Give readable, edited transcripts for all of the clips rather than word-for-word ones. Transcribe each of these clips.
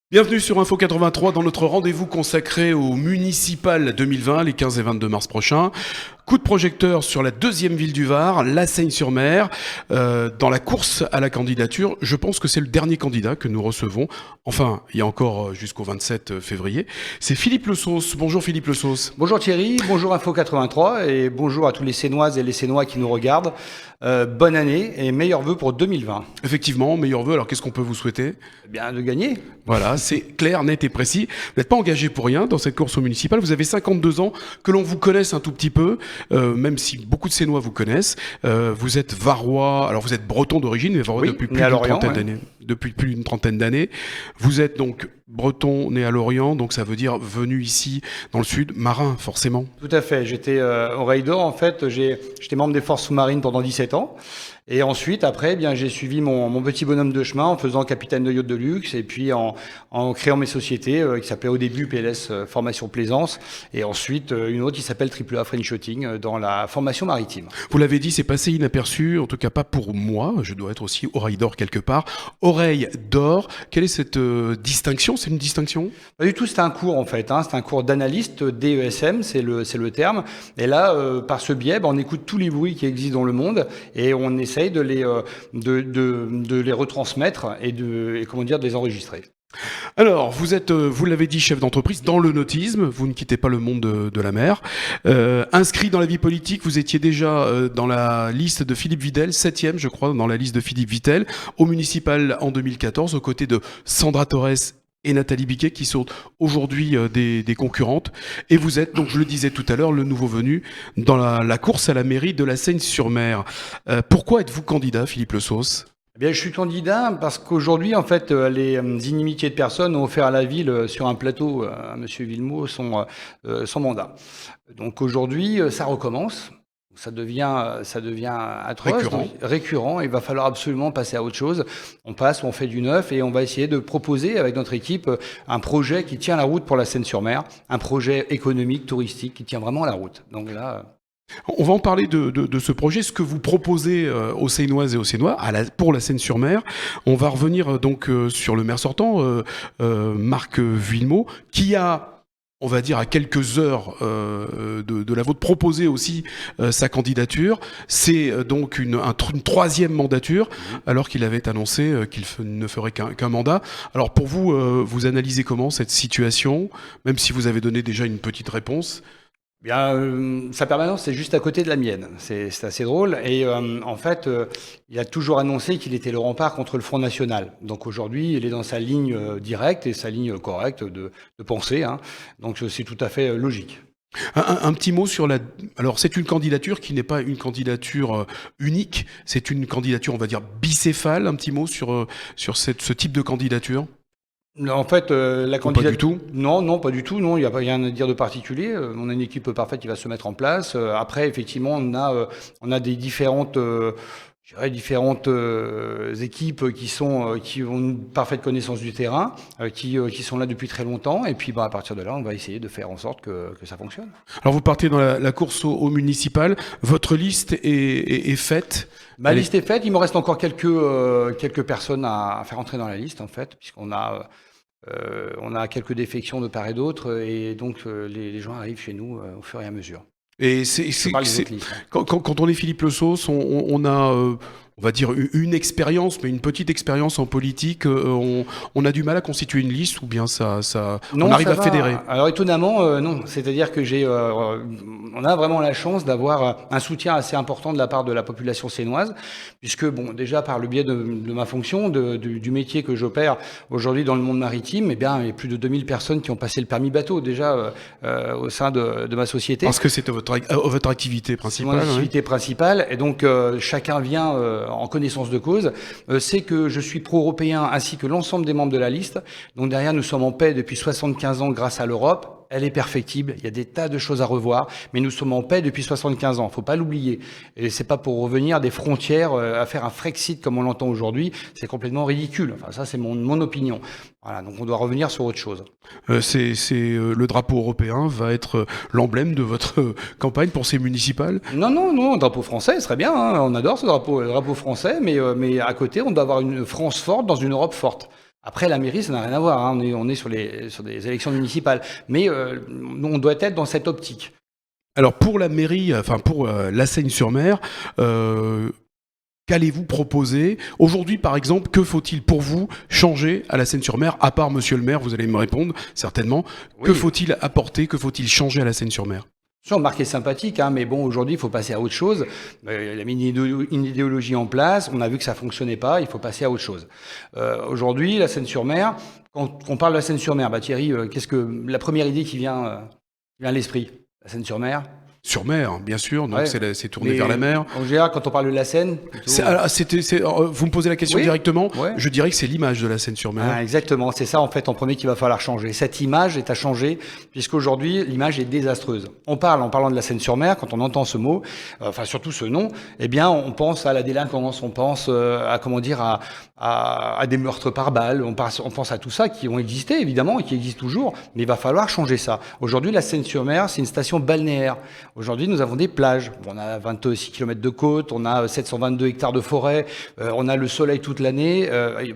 Bienvenue sur Info 83 dans notre rendez-vous consacré au municipal 2020, les 15 et 22 mars prochains. Coup de projecteur sur la deuxième ville du Var, La Seyne-sur-Mer, dans la course à la candidature. Je pense que c'est le dernier candidat que nous recevons. Enfin, il y a encore jusqu'au 27 février. C'est Philippe Le Sauce. Bonjour Philippe Le Sauce. Bonjour Thierry, bonjour Info 83 et bonjour à tous les Sénoises et les Sénois qui nous regardent. Bonne année et meilleurs vœux pour 2020. Effectivement, meilleurs vœux. Alors qu'est-ce qu'on peut vous souhaiter ? Eh bien, de gagner. Voilà, c'est clair, net et précis. Vous n'êtes pas engagé pour rien dans cette course au municipal. Vous avez 52 ans, que l'on vous connaisse un tout petit peu, même si beaucoup de Sénois vous connaissent. Vous êtes varois, alors vous êtes breton d'origine, mais varois depuis plus d'une trentaine d'années. Depuis plus d'une trentaine d'années. Vous êtes donc breton, né à Lorient, donc ça veut dire venu ici dans le sud, marin forcément. Tout à fait, j'étais oreille d'or en fait, j'étais membre des forces sous-marines pendant 17 ans. Et ensuite, après, eh bien, j'ai suivi mon petit bonhomme de chemin en faisant capitaine de yacht de luxe et puis en créant mes sociétés qui s'appelaient au début PLS Formation Plaisance et ensuite une autre qui s'appelle AAA French Yachting dans la formation maritime. Vous l'avez dit, c'est passé inaperçu, en tout cas pas pour moi, je dois être aussi oreille d'or quelque part. Oreille d'or, quelle est cette distinction ? C'est une distinction ? Pas du tout, c'est un cours en fait, c'est un cours d'analyste, DESM, c'est le terme. Et là, par ce biais, on écoute tous les bruits qui existent dans le monde et on essaie de les retransmettre et de les enregistrer. Alors, vous êtes, vous l'avez dit, chef d'entreprise dans le nautisme, vous ne quittez pas le monde de la mer. Inscrit dans la vie politique, vous étiez déjà dans la liste de Philippe Vidal, 7e je crois, dans la liste de Philippe Vidal, au municipal en 2014, aux côtés de Sandra Torres et Nathalie Biquet, qui sont aujourd'hui des concurrentes. Et vous êtes, donc je le disais tout à l'heure, le nouveau venu dans la course à la mairie de La Seyne-sur-Mer. Pourquoi êtes-vous candidat, Philippe Le Sauce ? Eh bien, je suis candidat parce qu'aujourd'hui, en fait, les inimitiés de personnes ont offert à la ville, sur un plateau, à Monsieur Villemot, son mandat. Donc aujourd'hui, ça recommence. Ça devient atroce, récurrent. Il va falloir absolument passer à autre chose. On fait du neuf et on va essayer de proposer avec notre équipe un projet qui tient la route pour la Seyne-sur-Mer, un projet économique, touristique qui tient vraiment la route. Donc là. On va en parler de ce projet, ce que vous proposez aux Sénoises et aux Sénois pour la Seyne-sur-Mer. On va revenir donc sur le maire sortant, Marc Villemot, qui a, on va dire, à quelques heures de la vôtre, proposer aussi sa candidature. C'est donc une troisième mandature, alors qu'il avait annoncé qu'il ne ferait qu'un mandat. Alors pour vous, vous analysez comment cette situation, même si vous avez donné déjà une petite réponse ? Bien, sa permanence, c'est juste à côté de la mienne. C'est assez drôle. Et en fait, il a toujours annoncé qu'il était le rempart contre le Front National. Donc aujourd'hui, il est dans sa ligne directe et sa ligne correcte de pensée. Donc c'est tout à fait logique. Un petit mot sur la... Alors c'est une candidature qui n'est pas une candidature unique, c'est une candidature, on va dire, bicéphale. Un petit mot sur ce type de candidature ? En fait, la candidature... Pas du tout ? Non, pas du tout. Non, il n'y a rien à dire de particulier. On a une équipe parfaite qui va se mettre en place. Après, effectivement, on a des différentes équipes qui ont une parfaite connaissance du terrain, qui sont là depuis très longtemps. Et puis, à partir de là, on va essayer de faire en sorte que ça fonctionne. Alors, vous partez dans la course au municipal. Votre liste est faite ? Ma liste est faite. Il me reste encore quelques personnes à faire entrer dans la liste, en fait, puisqu'on a quelques défections de part et d'autre, et donc les gens arrivent chez nous au fur et à mesure. Et quand on est Philippe Le Sauce, on a, on va dire, une expérience, mais une petite expérience en politique. On a du mal à constituer une liste, ou bien on arrive à fédérer. Alors étonnamment, non. C'est-à-dire que on a vraiment la chance d'avoir un soutien assez important de la part de la population sénoise, puisque déjà par le biais de ma fonction, du métier que j'opère aujourd'hui dans le monde maritime, il y a plus de 2000 personnes qui ont passé le permis bateau déjà au sein de ma société. Parce que c'était votre activité principale. C'est mon activité principale, et donc chacun vient en connaissance de cause. C'est que je suis pro-européen ainsi que l'ensemble des membres de la liste. Donc derrière, nous sommes en paix depuis 75 ans grâce à l'Europe. Elle est perfectible, il y a des tas de choses à revoir, mais nous sommes en paix depuis 75 ans, faut pas l'oublier. Et c'est pas pour revenir des frontières, à faire un Frexit comme on l'entend aujourd'hui, c'est complètement ridicule. Enfin, ça, c'est mon opinion. Voilà, donc on doit revenir sur autre chose. Le drapeau européen va être l'emblème de votre campagne pour ces municipales ? Non, drapeau français, ce serait bien, on adore ce drapeau, le drapeau français, mais à côté, on doit avoir une France forte dans une Europe forte. Après, la mairie, ça n'a rien à voir, hein. On est sur des élections municipales. Mais on doit être dans cette optique. Alors pour la mairie, enfin pour La Seyne-sur-Mer, qu'allez-vous proposer aujourd'hui, par exemple? Que faut-il pour vous changer à La Seyne-sur-Mer, à part Monsieur le maire? Vous allez me répondre certainement. Oui. Que faut-il apporter? Que faut-il changer à La Seyne-sur-Mer? Marc est sympathique, hein, mais bon, aujourd'hui, il faut passer à autre chose. Il a mis une idéologie en place, on a vu que ça fonctionnait pas, il faut passer à autre chose. Aujourd'hui, La Seyne-sur-Mer, quand on parle de La Seyne-sur-Mer, Thierry, qu'est-ce que la première idée qui vient à l'esprit? La Seyne-sur-Mer? Sur mer, bien sûr, donc Ouais. c'est tourné vers la mer. En général, quand on parle de la Seine, plutôt... Vous me posez la question Oui, directement, ouais. je dirais que c'est l'image de La Seyne-sur-Mer. Ah, exactement, c'est ça en fait en premier qu'il va falloir changer. Cette image est à changer puisqu'aujourd'hui l'image est désastreuse. En parlant de la Seine-sur-Mer, quand on entend ce mot, enfin surtout ce nom, eh bien on pense à la délinquance, on pense à des meurtres par balle, on pense à tout ça qui ont existé évidemment et qui existent toujours, mais il va falloir changer ça. Aujourd'hui la Seine-sur-Mer c'est une station balnéaire. Aujourd'hui nous avons des plages, on a 26 km de côte, on a 722 hectares de forêt, on a le soleil toute l'année.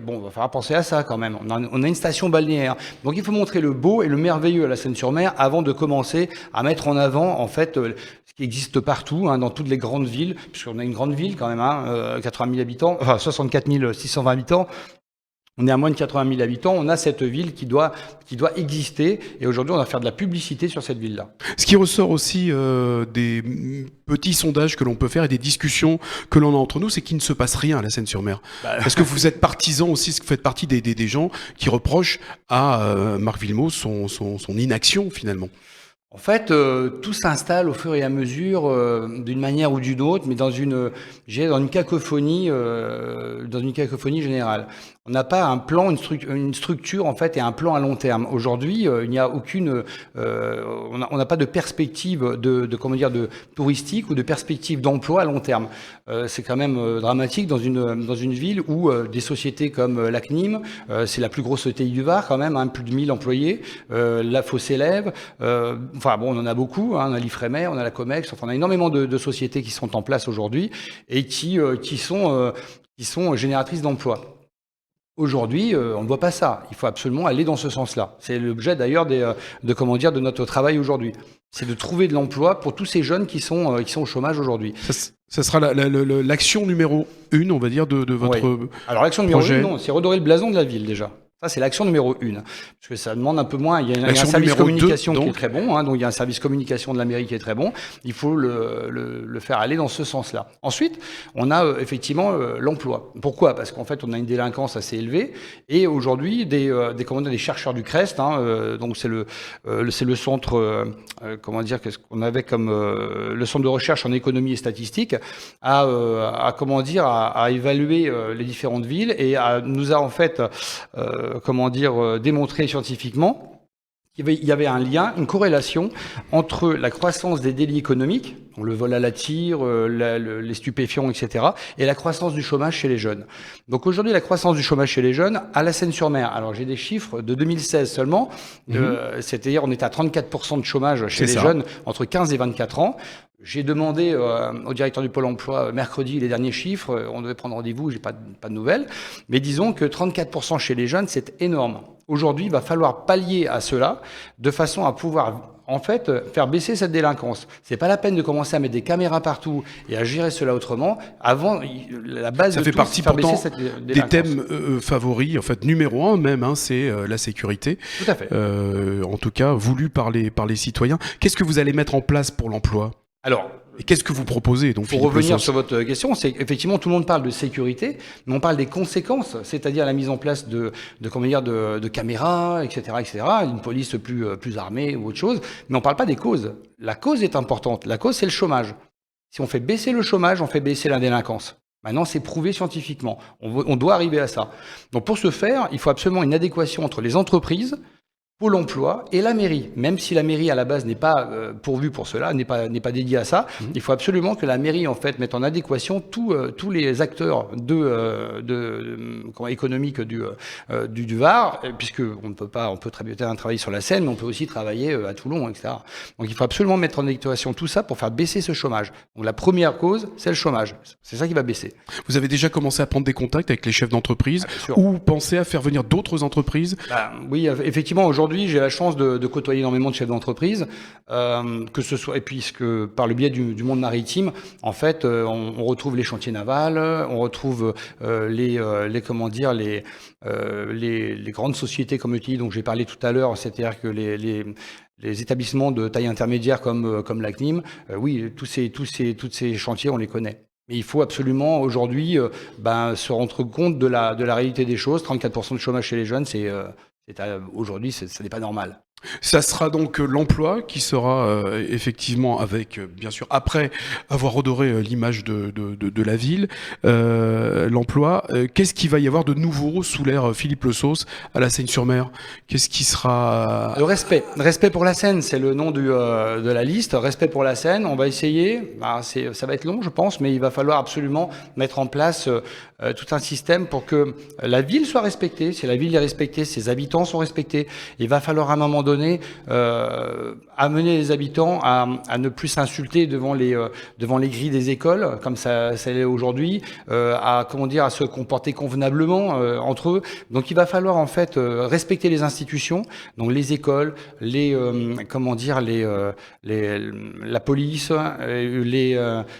Bon, il va falloir penser à ça quand même. On a une station balnéaire. Donc il faut montrer le beau et le merveilleux à la Seine-sur-Mer avant de commencer à mettre en avant en fait ce qui existe partout, hein, dans toutes les grandes villes, puisqu'on a une grande ville quand même, hein, 80 000 habitants, enfin 64 620 habitants. On est à moins de 80 000 habitants, on a cette ville qui doit exister, et aujourd'hui on va faire de la publicité sur cette ville-là. Ce qui ressort aussi des petits sondages que l'on peut faire et des discussions que l'on a entre nous, c'est qu'il ne se passe rien à La Seyne-sur-Mer. Parce que vous êtes partisans aussi, vous faites partie des gens qui reprochent à Marc Villemot son inaction finalement. En fait, tout s'installe au fur et à mesure, d'une manière ou d'une autre, mais dans une cacophonie générale. On n'a pas un plan, une structure en fait, et un plan à long terme. Aujourd'hui, il n'y a aucune, on n'a pas de perspective de touristique ou de perspective d'emploi à long terme. C'est quand même dramatique dans une ville où des sociétés comme la CNIM, c'est la plus grosse ETI du Var quand même, hein, plus de 1000 employés, la Fosse élève. Enfin bon, on en a beaucoup, hein, on a l'Ifremer, on a la Comex, enfin on a énormément de sociétés qui sont en place aujourd'hui et qui sont génératrices d'emplois. Aujourd'hui, on ne voit pas ça. Il faut absolument aller dans ce sens-là. C'est l'objet d'ailleurs de notre travail aujourd'hui. C'est de trouver de l'emploi pour tous ces jeunes qui sont au chômage aujourd'hui. Ça sera l'action numéro 1, on va dire, de votre projet. Alors l'action numéro 1, non, c'est redorer le blason de la ville déjà. Ça, c'est l'action numéro 1. Parce que ça demande un peu moins. Il y a un service communication qui est très bon. Hein, donc, il y a un service communication de la mairie qui est très bon. Il faut le faire aller dans ce sens-là. Ensuite, on a effectivement l'emploi. Pourquoi? Parce qu'en fait, on a une délinquance assez élevée. Et aujourd'hui, des chercheurs du CREST, hein, donc c'est le centre, qu'est-ce qu'on avait comme le centre de recherche en économie et statistique, a évalué les différentes villes et nous a en fait démontrer scientifiquement qu'il y avait un lien, une corrélation entre la croissance des délits économiques, le vol à la tire, les stupéfiants, etc., et la croissance du chômage chez les jeunes. Donc aujourd'hui, la croissance du chômage chez les jeunes, à La Seyne-sur-Mer, alors j'ai des chiffres de 2016 seulement, c'est-à-dire on est à 34% de chômage chez les jeunes entre 15 et 24 ans. J'ai demandé au directeur du Pôle emploi mercredi les derniers chiffres, on devait prendre rendez-vous, j'ai pas de nouvelles, mais disons que 34% chez les jeunes, c'est énorme. Aujourd'hui, il va falloir pallier à cela de façon à pouvoir en fait faire baisser cette délinquance. C'est pas la peine de commencer à mettre des caméras partout et à gérer cela autrement. Avant, la base de tout, c'est faire baisser cette délinquance. Des thèmes favoris, en fait numéro 1 même, hein, c'est la sécurité. Tout à fait. En tout cas, voulu par les citoyens. Qu'est-ce que vous allez mettre en place pour l'emploi ? Alors, et qu'est-ce que vous proposez donc, pour revenir sur votre question, c'est effectivement tout le monde parle de sécurité, mais on parle des conséquences, c'est-à-dire la mise en place de caméras, etc., une police plus armée ou autre chose, mais on parle pas des causes. La cause est importante. La cause, c'est le chômage. Si on fait baisser le chômage, on fait baisser la délinquance. Maintenant, c'est prouvé scientifiquement. On doit arriver à ça. Donc, pour ce faire, il faut absolument une adéquation entre les entreprises Pôle emploi et la mairie. Même si la mairie à la base n'est pas pourvue pour cela, n'est pas dédiée à ça, il faut absolument que la mairie en fait mette en adéquation tous les acteurs économiques du Var, puisque on peut très bien travailler sur la Seine, mais on peut aussi travailler à Toulon, etc. Donc il faut absolument mettre en adéquation tout ça pour faire baisser ce chômage. Donc la première cause, c'est le chômage. C'est ça qui va baisser. Vous avez déjà commencé à prendre des contacts avec les chefs d'entreprise ou pensez à faire venir d'autres entreprises? Oui, effectivement, aujourd'hui, j'ai la chance de côtoyer énormément de chefs d'entreprise, que ce soit, et puisque par le biais du monde maritime, en fait, on retrouve les chantiers navals, on retrouve les grandes sociétés comme ETI dont j'ai parlé tout à l'heure, c'est-à-dire que les établissements de taille intermédiaire comme la CNIM, oui, tous ces chantiers, on les connaît. Mais il faut absolument aujourd'hui se rendre compte de la réalité des choses. 34% de chômage chez les jeunes, aujourd'hui, ça n'est pas normal. Ça sera donc l'emploi qui sera effectivement avec, bien sûr, après avoir redoré l'image de la ville, l'emploi. Qu'est-ce qu'il va y avoir de nouveau sous l'ère Philippe Le Sauce à la Seyne-sur-Mer? Qu'est-ce qui sera... Le respect. Respect pour la Seine, c'est le nom de la liste. Respect pour la Seine, on va essayer. Ça va être long, je pense, mais il va falloir absolument mettre en place tout un système pour que la ville soit respectée. Si la ville est respectée, ses habitants sont respectés. Il va falloir à un moment donné amener les habitants à ne plus s'insulter devant les grilles des écoles, comme ça l'est aujourd'hui, à se comporter convenablement entre eux. Donc il va falloir en fait respecter les institutions, donc les écoles, la police,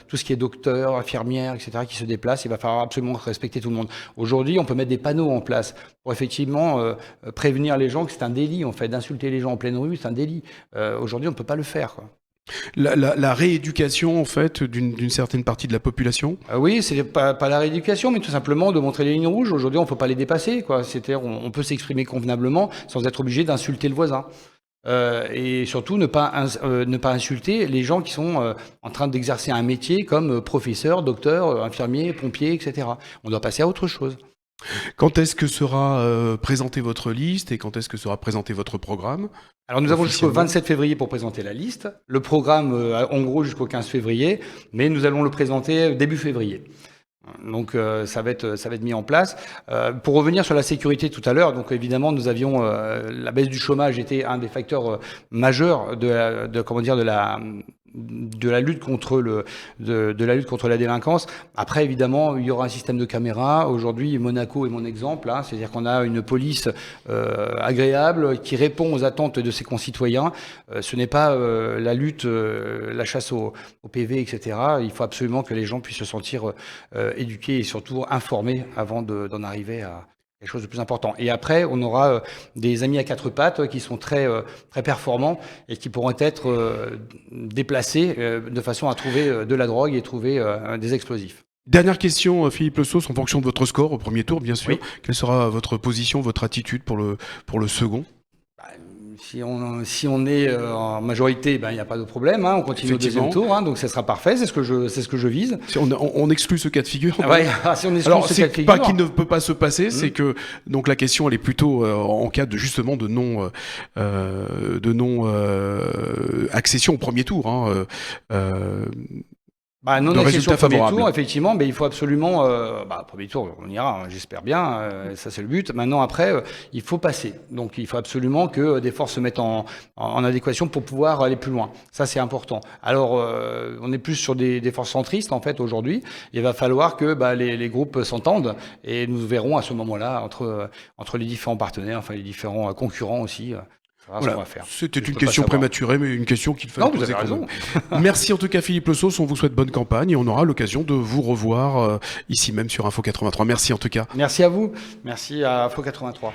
tout ce qui est docteur, infirmière, etc. qui se déplacent. Il va falloir absolument respecter tout le monde. Aujourd'hui, on peut mettre des panneaux en place pour effectivement prévenir les gens que c'est un délit en fait d'insulter les gens en pleine rue, c'est un délit. Aujourd'hui, on ne peut pas le faire, quoi. La rééducation en fait d'une certaine partie de la population. Oui, c'est pas la rééducation, mais tout simplement de montrer les lignes rouges. Aujourd'hui, on ne peut pas les dépasser, quoi. C'est-à-dire, on peut s'exprimer convenablement sans être obligé d'insulter le voisin. Et surtout ne pas insulter les gens qui sont en train d'exercer un métier comme professeur, docteur, infirmier, pompier, etc. On doit passer à autre chose. Quand est-ce que sera présentée votre liste et quand est-ce que sera présenté votre programme? Alors nous avons jusqu'au 27 février pour présenter la liste. Le programme, en gros, jusqu'au 15 février, mais nous allons le présenter début février. Donc ça va être mis en place. Pour revenir sur la sécurité tout à l'heure, donc évidemment nous avions la baisse du chômage était un des facteurs majeurs de la lutte contre la délinquance. Après, évidemment, il y aura un système de caméras. Aujourd'hui, Monaco est mon exemple. C'est-à-dire qu'on a une police agréable qui répond aux attentes de ses concitoyens. Ce n'est pas la lutte, la chasse au PV, etc. Il faut absolument que les gens puissent se sentir éduqués et surtout informés avant d'en arriver à quelque chose de plus important. Et après, on aura des amis à quatre pattes qui sont très performants et qui pourront être déplacés de façon à trouver de la drogue et trouver des explosifs. Dernière question, Philippe Le Sauce, en fonction de votre score au premier tour, bien sûr. Oui. Quelle sera votre position, votre attitude pour le second? Si on est en majorité, il n'y a pas de problème. On continue au deuxième tour, donc ça sera parfait. C'est ce que je vise. Si on exclut ce cas de figure. Si on exclut alors ce cas de figure. Pas qu'il ne peut pas se passer, c'est que donc la question elle est plutôt en cas de justement de non accession au premier tour. Non accession au premier tour, effectivement, mais il faut absolument, premier tour, on ira, j'espère bien, ça c'est le but. Maintenant, après, il faut passer. Donc, il faut absolument que des forces se mettent en adéquation pour pouvoir aller plus loin. Ça, c'est important. Alors, on est plus sur des forces centristes, en fait, aujourd'hui. Il va falloir que les groupes s'entendent et nous verrons à ce moment-là, entre les différents partenaires, enfin les différents concurrents aussi, voilà. C'était une question prématurée, mais une question qu'il fallait poser. Vous avez raison. Merci en tout cas Philippe Le Sauce, on vous souhaite bonne campagne et on aura l'occasion de vous revoir ici même sur Info 83. Merci en tout cas. Merci à vous, merci à Info 83.